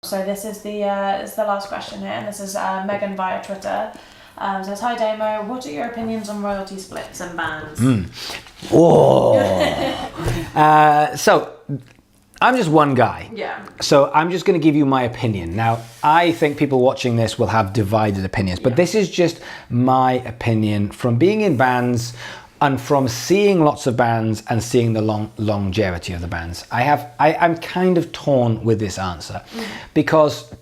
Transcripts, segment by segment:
So this is the last question here, and this is Megan via Twitter. Says, hi Damo, what are your opinions on royalty splits and bands? So I'm just one guy. Yeah. So I'm just going to give you my opinion. Now, I think people watching this will have divided opinions, but this is just my opinion from being in bands and from seeing lots of bands and seeing the longevity of the bands. I'm kind of torn with this answer because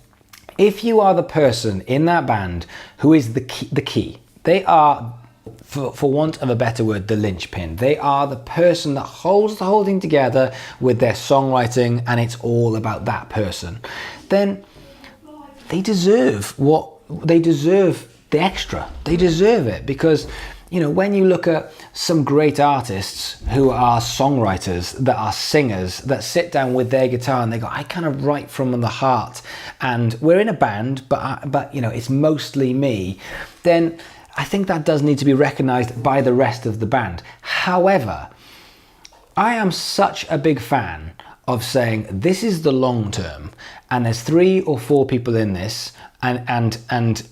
if you are the person in that band who is the key, they are, for want of a better word, the linchpin. They are the person that holds the whole thing together with their songwriting, and it's all about that person. Then they deserve the extra. They deserve it because, you know, when you look at some great artists who are songwriters, that are singers, that sit down with their guitar and they go, I kind of write from the heart, and we're in a band, but you know, it's mostly me, then I think that does need to be recognized by the rest of the band. However, I am such a big fan of saying this is the long term, and there's 3 or 4 people in this, and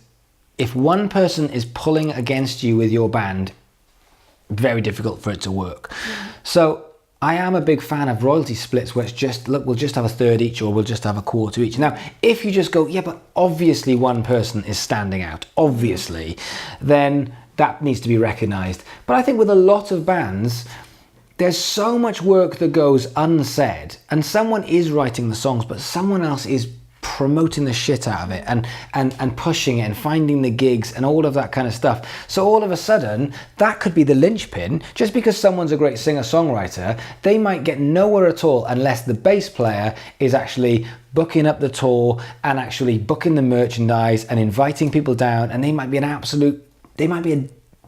if one person is pulling against you with your band, very difficult for it to work. So I am a big fan of royalty splits where it's just, look, we'll just have a third each or we'll just have a quarter each. Now, if you just go, yeah, but obviously one person is standing out, obviously, then that needs to be recognized. But I think with a lot of bands, there's so much work that goes unsaid, and someone is writing the songs, but someone else is promoting the shit out of it and pushing it and finding the gigs and all of that kind of stuff. So all of a sudden, that could be the linchpin. Just because someone's a great singer-songwriter, they might get nowhere at all unless the bass player is actually booking up the tour and actually booking the merchandise and inviting people down, and they might be a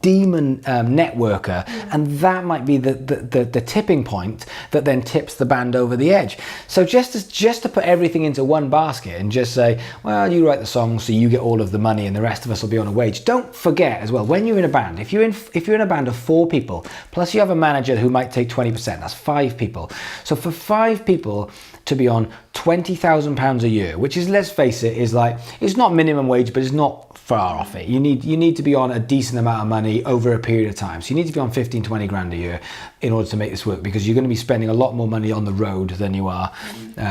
demon networker, and that might be the tipping point that then tips the band over the edge. So just to put everything into one basket and just say, well, you write the songs so you get all of the money and the rest of us will be on a wage. Don't forget as well, when you're in a band, if you're in a band of 4 people plus you have a manager who might take 20%, that's 5 people. So for 5 people to be on £20,000 a year, which is, let's face it, is like, it's not minimum wage, but it's not far off it. You need to be on a decent amount of money over a period of time. So you need to be on 15-20 grand a year in order to make this work, because you're going to be spending a lot more money on the road than you are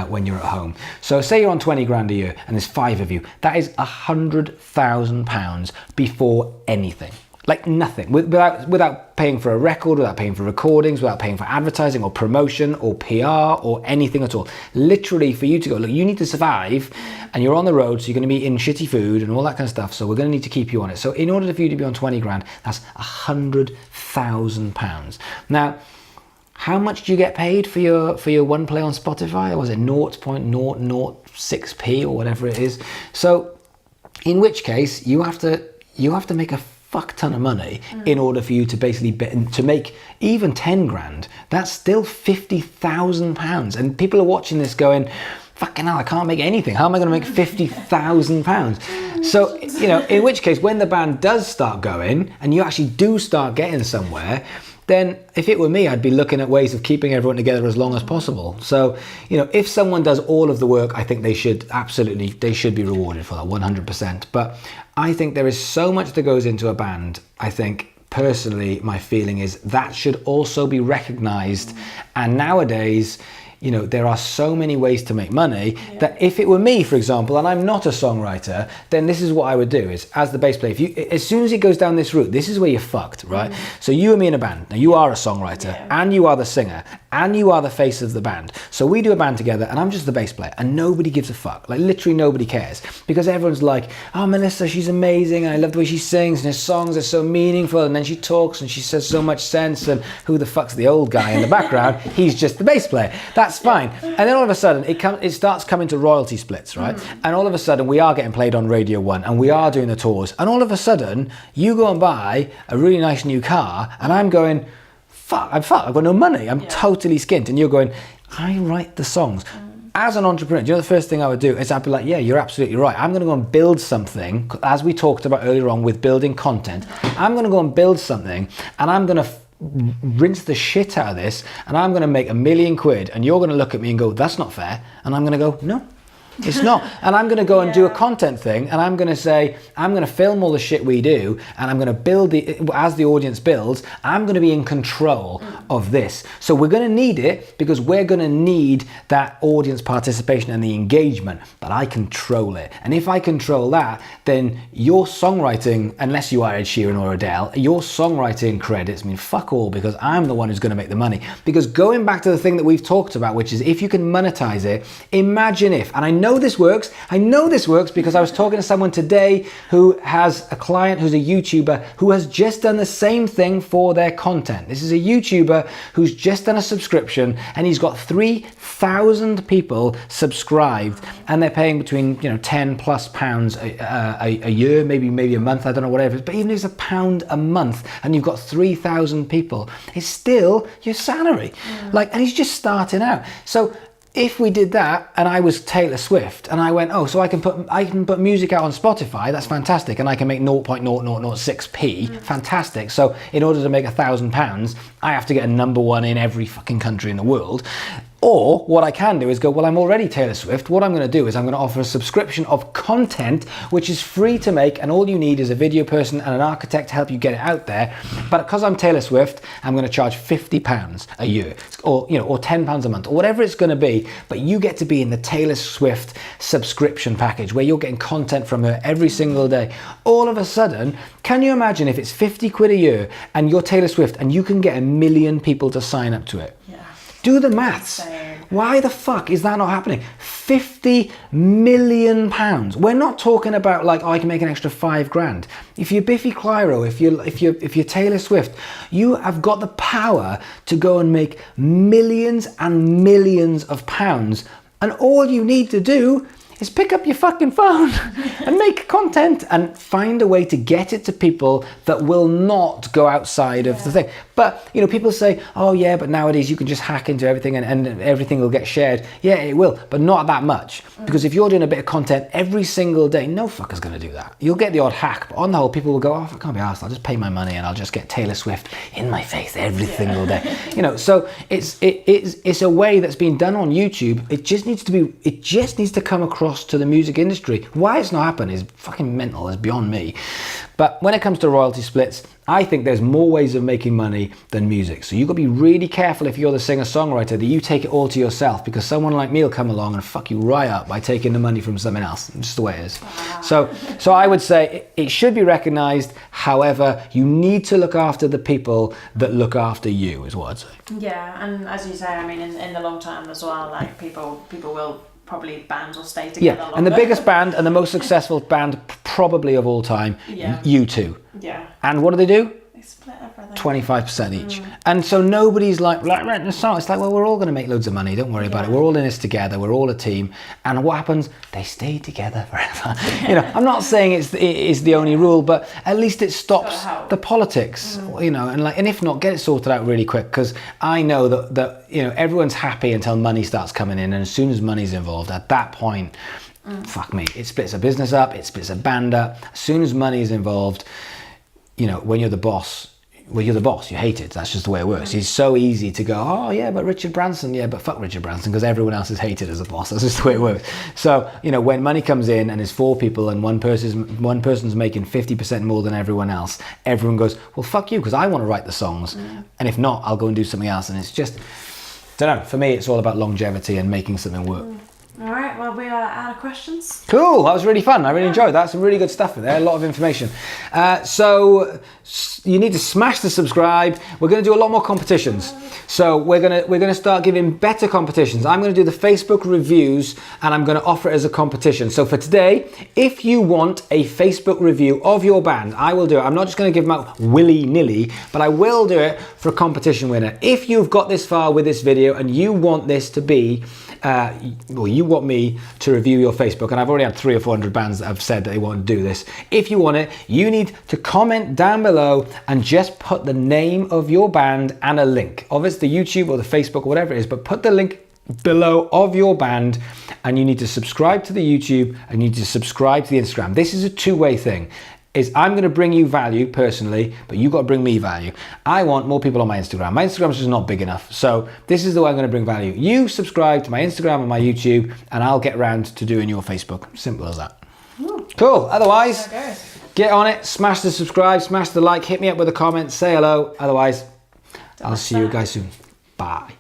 when you're at home. So say you're on 20 grand a year and there's 5 of you, that is £100,000 before anything. Like nothing, without paying for a record, without paying for recordings, without paying for advertising or promotion or PR or anything at all. Literally for you to go, look, you need to survive and you're on the road, so you're going to be eating shitty food and all that kind of stuff, so we're going to need to keep you on it. So in order for you to be on 20 grand, that's £100,000. Now, how much do you get paid for your one play on Spotify? Or was it 0.006p or whatever it is? So in which case you have to make a fuck ton of money in order for you to basically to make even 10 grand. That's still £50,000, and people are watching this going, fucking hell, I can't make anything. How am I going to make £50,000? So, you know, in which case, when the band does start going and you actually do start getting somewhere, then if it were me, I'd be looking at ways of keeping everyone together as long as possible. So, you know, if someone does all of the work, I think they should be rewarded for that 100%. But I think there is so much that goes into a band. I think personally, my feeling is that should also be recognized. And nowadays, you know, there are so many ways to make money that if it were me, for example, and I'm not a songwriter, then this is what I would do is, as the bass player, as soon as it goes down this route, this is where you're fucked, right? So you and me in a band, now you are a songwriter and you are the singer and you are the face of the band. So we do a band together and I'm just the bass player and nobody gives a fuck. Like literally nobody cares, because everyone's like, oh, Melissa, she's amazing and I love the way she sings and her songs are so meaningful, and then she talks and she says so much sense, and who the fuck's the old guy in the background? He's just the bass player. That's fine. And then all of a sudden it starts coming to royalty splits, right? And all of a sudden we are getting played on Radio 1 and we are doing the tours, and all of a sudden you go and buy a really nice new car and I'm going, I've got no money, I'm totally skint, and you're going, I write the songs. As an entrepreneur, do you know the first thing I would do is I'd be like, yeah, you're absolutely right. I'm going to go and build something, as we talked about earlier on with building content. I'm going to go and build something and I'm going to rinse the shit out of this, and I'm going to make £1 million, and you're going to look at me and go, that's not fair, and I'm going to go, no, It's not. And I'm going to go and do a content thing, and I'm going to say, I'm going to film all the shit we do, and I'm going to build as the audience builds, I'm going to be in control of this. So we're going to need it because we're going to need that audience participation and the engagement, but I control it. And if I control that, then your songwriting, unless you are Ed Sheeran or Adele, your songwriting credits mean fuck all, because I'm the one who's going to make the money. Because going back to the thing that we've talked about, which is if you can monetize it, imagine if, and I know this works because I was talking to someone today who has a client who's a YouTuber who has just done the same thing for their content. This is a YouTuber who's just done a subscription, and he's got 3,000 people subscribed, and they're paying between £10+ a year, maybe a month, I don't know, whatever. But even if it's £1 a month and you've got 3,000 people, it's still your salary. And he's just starting out. So if we did that and I was Taylor Swift and I went, oh, so I can put music out on Spotify, that's fantastic, and I can make 0.0006p, fantastic. So in order to make £1,000, I have to get a #1 in every fucking country in the world. Or what I can do is go, well, I'm already Taylor Swift. What I'm going to do is I'm going to offer a subscription of content, which is free to make, and all you need is a video person and an architect to help you get it out there. But because I'm Taylor Swift, I'm going to charge £50 a year, or £10 a month, or whatever it's going to be. But you get to be in the Taylor Swift subscription package, where you're getting content from her every single day. All of a sudden, can you imagine if it's 50 quid a year and you're Taylor Swift and you can get 1 million people to sign up to it? Do the maths. Why the fuck is that not happening? £50 million. We're not talking about like, oh, I can make an extra £5 grand. If you're Biffy Clyro, if you're Taylor Swift, you have got the power to go and make millions and millions of pounds. And all you need to do is pick up your fucking phone and make content and find a way to get it to people that will not go outside of the thing. But, people say, oh yeah, but nowadays you can just hack into everything and everything will get shared. Yeah, it will, but not that much. Because if you're doing a bit of content every single day, no fucker's going to do that. You'll get the odd hack, but on the whole, people will go, oh, I can't be arsed. I'll just pay my money and I'll just get Taylor Swift in my face every single day. So it's a way that's been done on YouTube. It just needs to come across to the music industry. Why it's not happened is fucking mental, is beyond me. But when it comes to royalty splits, I think there's more ways of making money than music. So you've got to be really careful if you're the singer-songwriter that you take it all to yourself, because someone like me will come along and fuck you right up by taking the money from someone else. It's just the way it is. So I would say it should be recognised. However, you need to look after the people that look after you, is what I'd say. Yeah, and as you say, I mean, in the long term as well, like people will probably, bands will stay together longer. And the biggest band and the most successful band probably of all time, U2. Yeah. And what do? They split everything. 25% each. And so nobody's like renting a song. It's like, well, we're all going to make loads of money. Don't worry about it. We're all in this together. We're all a team. And what happens? They stay together forever. I'm not saying it is the only rule, but at least it stops the politics. And if not, get it sorted out really quick, because I know that everyone's happy until money starts coming in, and as soon as money's involved, at that point, fuck me, it splits a business up, it splits a band up. As soon as money is involved, when you're the boss, you hate it. That's just the way it works. It's so easy to go, oh yeah, but Richard Branson, yeah, but fuck Richard Branson, because everyone else is hated as a boss. That's just the way it works. So, when money comes in and there's 4 people and one person's making 50% more than everyone else, everyone goes, well, fuck you, because I want to write the songs. And if not, I'll go and do something else. And it's just, don't know, for me, it's all about longevity and making something work. All right, well, we are out of questions. Cool, that was really fun. I really enjoyed that. Some really good stuff in there, a lot of information. So you need to smash the subscribe. We're going to do a lot more competitions. So we're going to start giving better competitions. I'm going to do the Facebook reviews, and I'm going to offer it as a competition. So for today, if you want a Facebook review of your band, I will do it. I'm not just going to give them out willy-nilly, but I will do it for a competition winner. If you've got this far with this video and you want this to be you want me to review your Facebook, and I've already had 300 or 400 bands that have said that they want to do this. If you want it, you need to comment down below and just put the name of your band and a link. Obviously the YouTube or the Facebook or whatever it is, but put the link below of your band, and you need to subscribe to the YouTube and you need to subscribe to the Instagram. This is a two-way thing. is I'm going to bring you value personally, but you've got to bring me value. I want more people on my Instagram. My Instagram is just not big enough. So this is the way I'm going to bring value. You subscribe to my Instagram and my YouTube, and I'll get around to doing your Facebook. Simple as that. Ooh. Cool. Otherwise, Okay. get on it. Smash the subscribe, smash the like, hit me up with a comment, say hello. Otherwise, I'll see you guys soon. Bye.